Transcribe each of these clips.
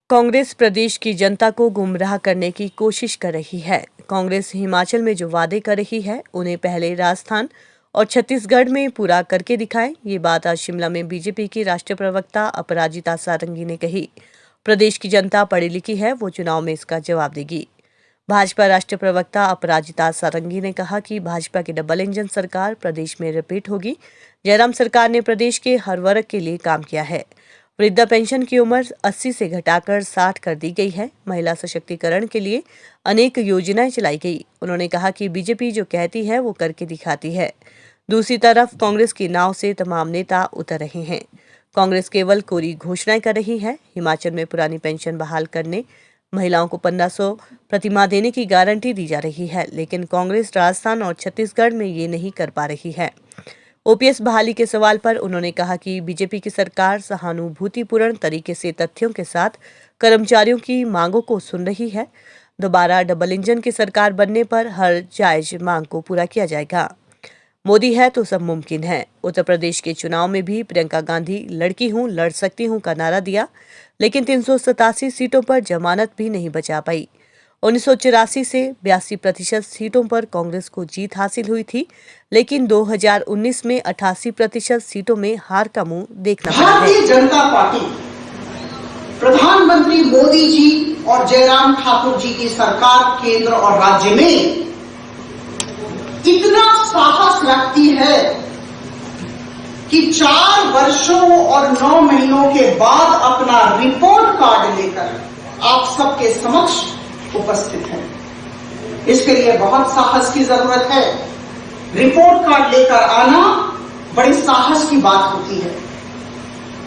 कांग्रेस प्रदेश की जनता को गुमराह करने की कोशिश कर रही है। कांग्रेस हिमाचल में जो वादे कर रही है उन्हें पहले राजस्थान और छत्तीसगढ़ में पूरा करके दिखाएं। ये बात आज शिमला में बीजेपी की राष्ट्रीय प्रवक्ता अपराजिता सारंगी ने कही। प्रदेश की जनता पढ़ी लिखी है, वो चुनाव में इसका जवाब देगी। भाजपा राष्ट्रीय प्रवक्ता अपराजिता सारंगी ने कहा कि भाजपा की डबल इंजन सरकार प्रदेश में रिपीट होगी। जयराम सरकार ने प्रदेश के हर वर्ग के लिए काम किया है। वृद्धा पेंशन की उम्र 80 से घटाकर 60 कर दी गई है। महिला सशक्तिकरण के लिए अनेक योजनाएं चलाई गई। उन्होंने कहा कि बीजेपी जो कहती है वो करके दिखाती है। दूसरी तरफ कांग्रेस की नाव से तमाम नेता उतर रहे हैं। कांग्रेस केवल कोरी घोषणाएं कर रही है। हिमाचल में पुरानी पेंशन बहाल करने, महिलाओं को 1500 प्रतिमाह देने की गारंटी दी जा रही है, लेकिन कांग्रेस राजस्थान और छत्तीसगढ़ में ये नहीं कर पा रही है। ओपीएस बहाली के सवाल पर उन्होंने कहा कि बीजेपी की सरकार सहानुभूतिपूर्ण तरीके से तथ्यों के साथ कर्मचारियों की मांगों को सुन रही है। दोबारा डबल इंजन की सरकार बनने पर हर जायज मांग को पूरा किया जाएगा। मोदी है तो सब मुमकिन है। उत्तर प्रदेश के चुनाव में भी प्रियंका गांधी लड़की हूं, लड़ सकती हूं का नारा दिया, लेकिन 387 सीटों पर जमानत भी नहीं बचा पाई। 1984 से 82% सीटों पर कांग्रेस को जीत हासिल हुई थी, लेकिन 2019 में 88% सीटों में हार का मुंह देखना पड़ा है। भारतीय जनता पार्टी प्रधानमंत्री मोदी जी और जयराम ठाकुर जी की सरकार केंद्र और राज्य में इतना साहस रखती है कि 4 वर्षों और 9 महीनों के बाद अपना रिपोर्ट कार्ड लेकर आप सबके समक्ष उपस्थित है। इसके लिए बहुत साहस की जरूरत है। रिपोर्ट कार्ड लेकर आना बड़ी साहस की बात होती है।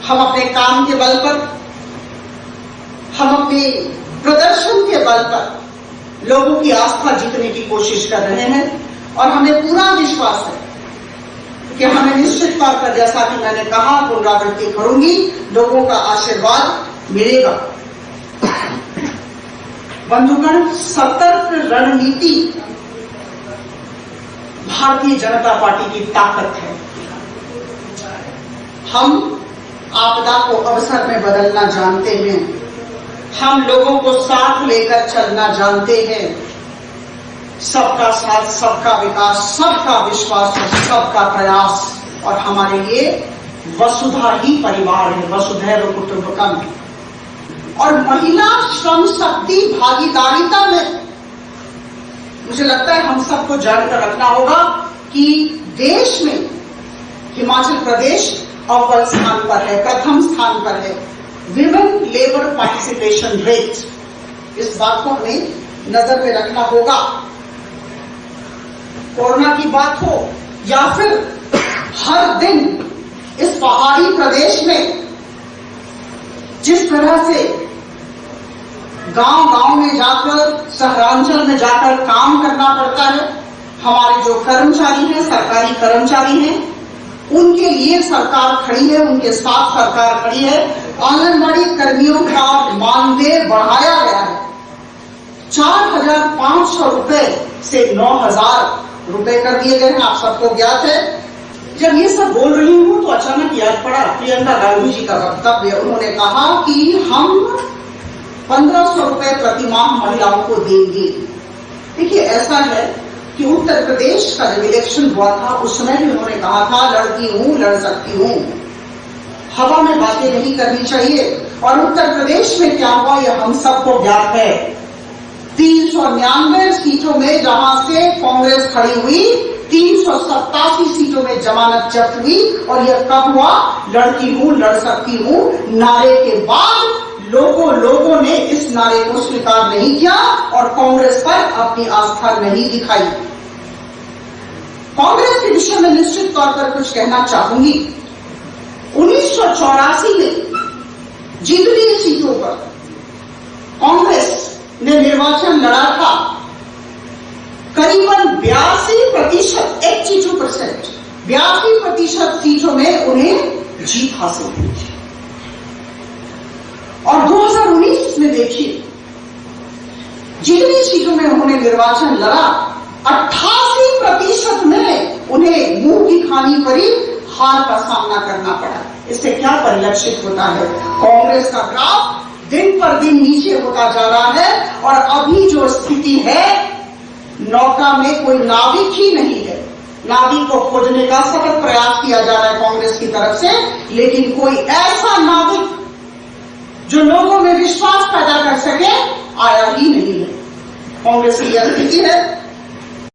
हम अपने काम के बल पर, हम अपने प्रदर्शन के बल पर लोगों की आस्था जीतने की कोशिश कर रहे हैं और हमें पूरा विश्वास है कि हमें निश्चित तौर पर, जैसा कि मैंने कहा, पुनरावृत्ति करूंगी, लोगों का आशीर्वाद मिलेगा। बंधुगण, सतर्क रणनीति भारतीय जनता पार्टी की ताकत है। हम आपदा को अवसर में बदलना जानते हैं। हम लोगों को साथ लेकर चलना जानते हैं। सबका साथ, सबका विकास, सबका विश्वास और सबका प्रयास, और हमारे लिए वसुधा ही परिवार है, वसुधैव कुटुंबकम। और महिला श्रम शक्ति भागीदारिता में मुझे लगता है हम सबको जानकर रखना होगा कि देश में हिमाचल प्रदेश अव्वल स्थान पर है, प्रथम स्थान पर है विमेन लेबर पार्टिसिपेशन रेट। इस बात को हमें नजर में रखना होगा। कोरोना की बात हो या फिर हर दिन इस पहाड़ी प्रदेश में जिस तरह से गांव-गांव में जाकर, शहरांचल में जाकर काम करना पड़ता है, हमारे जो कर्मचारी हैं, सरकारी कर्मचारी हैं, उनके लिए सरकार खड़ी है, उनके साथ सरकार खड़ी है। आंगनबाड़ी कर्मियों का मानदेय बढ़ाया गया है। 4,500 रुपए से 9,000 रुपए कर दिए गए हैं। आप सबको ज्ञात है। जब ये सब बोल रही हूं तो अचानक याद पड़ा प्रियंका गांधी जी का वक्तव्य। उन्होंने कहा कि हम 1500 रुपए प्रतिमाह महिलाओं को देंगे। देखिए, ऐसा है कि उत्तर प्रदेश का जब इलेक्शन हुआ था उस समय भी उन्होंने कहा था लड़की हूं, लड़ सकती हूं। हवा में बातें नहीं करनी चाहिए। और उत्तर प्रदेश में क्या हुआ यह हम सबको ज्ञात है। 399 सीटों में जहां से कांग्रेस खड़ी हुई, 387 सीटों में जमानत जब्त हुई। और यह कब हुआ? लड़की हूं, लड़ सकती हूं नारे के बाद लोगों ने इस नारे को स्वीकार नहीं किया और कांग्रेस पर अपनी आस्था नहीं दिखाई। कांग्रेस के विषय में निश्चित तौर पर कुछ कहना चाहूंगी। 1984 में जितनी सीटों पर कांग्रेस ने निर्वाचन लड़ा था, करीबन 82%, 82% सीटों में उन्हें जीत हासिल हुई थी। और 2019 में देखिए, जितनी सीटों में उन्होंने निर्वाचन लड़ा, 88% में उन्हें मुंह की खानी पड़ी, हार का सामना करना पड़ा। इससे क्या परिलक्षित होता है? कांग्रेस का ग्राफ दिन पर दिन नीचे होता जा रहा है और अभी जो स्थिति है, नौका में कोई नाविक ही नहीं है। नाविक को खोजने का सतत प्रयास किया जा रहा है कांग्रेस की तरफ से, लेकिन कोई ऐसा नाविक जो लोगों में विश्वास पैदा कर सके आया ही नहीं है। कांग्रेस की यह स्थिति है।